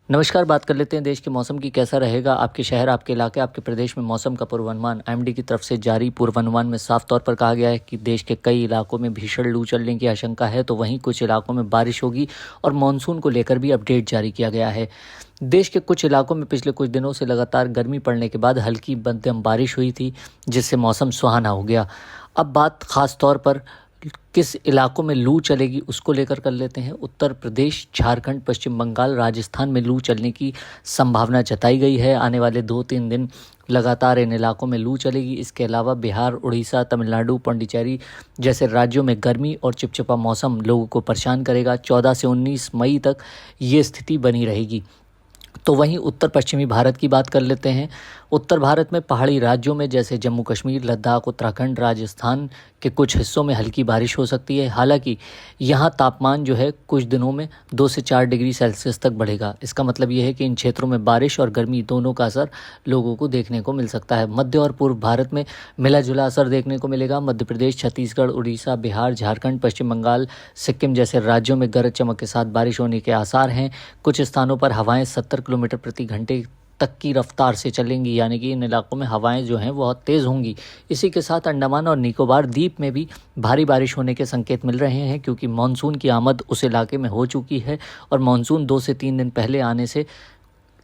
नमस्कार। बात कर लेते हैं देश के मौसम की। कैसा रहेगा आपके शहर, आपके इलाके, आपके प्रदेश में मौसम का पूर्वानुमान। आईएमडी की तरफ से जारी पूर्वानुमान में साफ तौर पर कहा गया है कि देश के कई इलाकों में भीषण लू चलने की आशंका है, तो वहीं कुछ इलाकों में बारिश होगी और मानसून को लेकर भी अपडेट जारी किया गया है। देश के कुछ इलाकों में पिछले कुछ दिनों से लगातार गर्मी पड़ने के बाद हल्की मध्यम बारिश हुई थी, जिससे मौसम सुहाना हो गया। अब बात खास तौर पर किस इलाकों में लू चलेगी उसको लेकर कर लेते हैं। उत्तर प्रदेश, झारखंड, पश्चिम बंगाल, राजस्थान में लू चलने की संभावना जताई गई है। आने वाले 2-3 दिन लगातार इन इलाकों में लू चलेगी। इसके अलावा बिहार, उड़ीसा, तमिलनाडु, पौंडीचेरी जैसे राज्यों में गर्मी और चिपचिपा मौसम लोगों को परेशान करेगा। 14 से 19 मई तक ये स्थिति बनी रहेगी। तो वहीं उत्तर पश्चिमी भारत की बात कर लेते हैं। उत्तर भारत में पहाड़ी राज्यों में जैसे जम्मू कश्मीर, लद्दाख, उत्तराखंड, राजस्थान के कुछ हिस्सों में हल्की बारिश हो सकती है। हालांकि यहाँ तापमान जो है कुछ दिनों में 2 से 4 डिग्री सेल्सियस तक बढ़ेगा। इसका मतलब ये है कि इन क्षेत्रों में बारिश और गर्मी दोनों का असर लोगों को देखने को मिल सकता है। मध्य और पूर्व भारत में मिला जुला असर देखने को मिलेगा। मध्य प्रदेश, छत्तीसगढ़, उड़ीसा, बिहार, झारखंड, पश्चिम बंगाल, सिक्किम जैसे राज्यों में गरज चमक के साथ बारिश होने के आसार हैं। कुछ स्थानों पर हवाएं 70 किलोमीटर प्रति घंटे तक की रफ्तार से चलेंगी, यानी कि इन इलाकों में हवाएं जो हैं बहुत तेज़ होंगी। इसी के साथ अंडमान और निकोबार द्वीप में भी भारी बारिश होने के संकेत मिल रहे हैं, क्योंकि मानसून की आमद उस इलाके में हो चुकी है और मानसून 2 से 3 दिन पहले आने से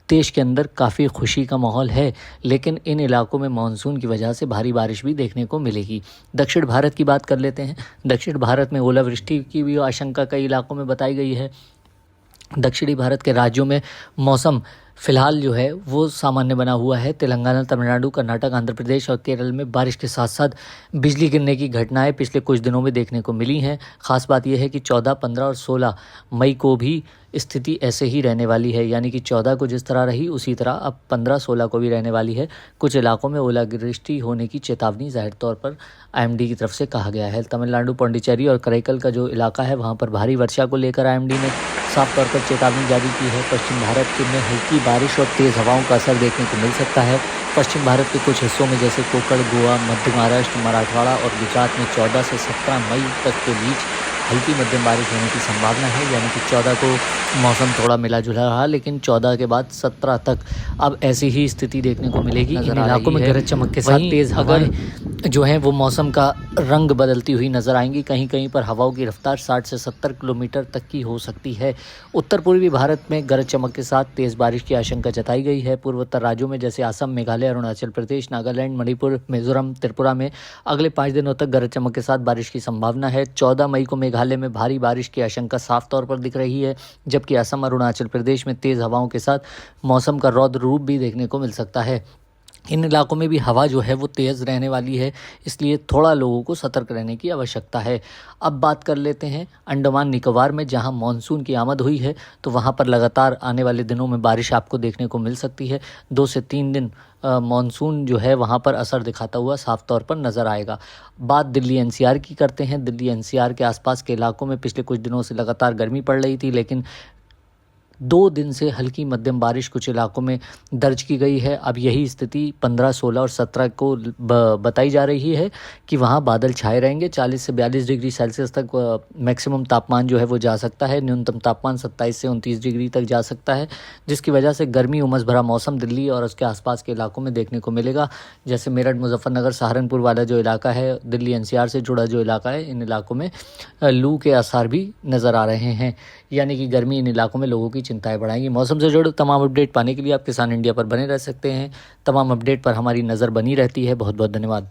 देश के अंदर काफ़ी खुशी का माहौल है। लेकिन इन इलाकों में मानसून की वजह से भारी बारिश भी देखने को मिलेगी। दक्षिण भारत की बात कर लेते हैं। दक्षिण भारत में ओलावृष्टि की भी आशंका कई इलाकों में बताई गई है। दक्षिणी भारत के राज्यों में मौसम फिलहाल जो है वो सामान्य बना हुआ है। तेलंगाना, तमिलनाडु, कर्नाटक, आंध्र प्रदेश और केरल में बारिश के साथ साथ बिजली गिरने की घटनाएं पिछले कुछ दिनों में देखने को मिली हैं। खास बात यह है कि 14, 15 और 16 मई को भी स्थिति ऐसे ही रहने वाली है, यानी कि 14 को जिस तरह रही उसी तरह अब 15, 16 को भी रहने वाली है। कुछ इलाकों में ओलावृष्टि होने की चेतावनी जाहिर तौर पर आईएमडी की तरफ से कहा गया है। तमिलनाडु, पौंडीचेरी और करैकल का जो इलाका है वहाँ पर भारी वर्षा को लेकर आईएमडी ने साफ तौर पर चेतावनी जारी की है। पश्चिम भारत में हल्की बारिश और तेज़ हवाओं का असर देखने को मिल सकता है। पश्चिम भारत के कुछ हिस्सों में जैसे कोंकण, गोवा, मध्य महाराष्ट्र, मराठवाड़ा और गुजरात में 14 से 17 मई तक के बीच हल्की मध्यम बारिश होने की संभावना है। यानी कि 14 को मौसम थोड़ा मिला जुला रहा, लेकिन 14 के बाद 17 तक अब ऐसी ही स्थिति देखने को मिलेगी। इन इलाकों में गरज चमक के साथ तेज़ हवाएं जो हैं वो मौसम का रंग बदलती हुई नज़र आएंगी। कहीं कहीं पर हवाओं की रफ्तार 60 से 70 किलोमीटर तक की हो सकती है। उत्तर पूर्वी भारत में गरज चमक के साथ तेज़ बारिश की आशंका जताई गई है। पूर्वोत्तर राज्यों में जैसे असम, मेघालय, अरुणाचल प्रदेश, नागालैंड, मणिपुर, मिजोरम, त्रिपुरा में अगले 5 दिनों तक गरज चमक के साथ बारिश की संभावना है। 14 मई को मेघालय में भारी बारिश की आशंका साफ तौर पर दिख रही है, जबकि असम, अरुणाचल प्रदेश में तेज़ हवाओं के साथ मौसम का रौद्र रूप भी देखने को मिल सकता है। इन इलाकों में भी हवा जो है वो तेज़ रहने वाली है, इसलिए थोड़ा लोगों को सतर्क रहने की आवश्यकता है। अब बात कर लेते हैं अंडमान निकोबार में, जहां मानसून की आमद हुई है, तो वहां पर लगातार आने वाले दिनों में बारिश आपको देखने को मिल सकती है। 2 से 3 दिन मानसून जो है वहां पर असर दिखाता हुआ साफ तौर पर नज़र आएगा। बात दिल्ली एनसीआर की करते हैं। दिल्ली एनसीआर के आसपास के इलाकों में पिछले कुछ दिनों से लगातार गर्मी पड़ रही थी, लेकिन 2 दिन से हल्की मध्यम बारिश कुछ इलाकों में दर्ज की गई है। अब यही स्थिति 15, 16 और 17 को बताई जा रही है कि वहाँ बादल छाए रहेंगे। 40 से 42 डिग्री सेल्सियस तक मैक्सिमम तापमान जो है वो जा सकता है। न्यूनतम तापमान 27 से 29 डिग्री तक जा सकता है, जिसकी वजह से गर्मी उमस भरा मौसम दिल्ली और उसके आसपास के इलाकों में देखने को मिलेगा। जैसे मेरठ, मुजफ्फरनगर, सहारनपुर वाला जो इलाका है, दिल्ली एनसीआर से जुड़ा जो इलाका है, इन इलाकों में लू के आसार भी नज़र आ रहे हैं, यानी कि गर्मी इन इलाकों में लोगों की चिंताएं बढ़ाएंगी। मौसम से जुड़े तमाम अपडेट पाने के लिए आप किसान इंडिया पर बने रह सकते हैं। तमाम अपडेट पर हमारी नज़र बनी रहती है। बहुत बहुत धन्यवाद।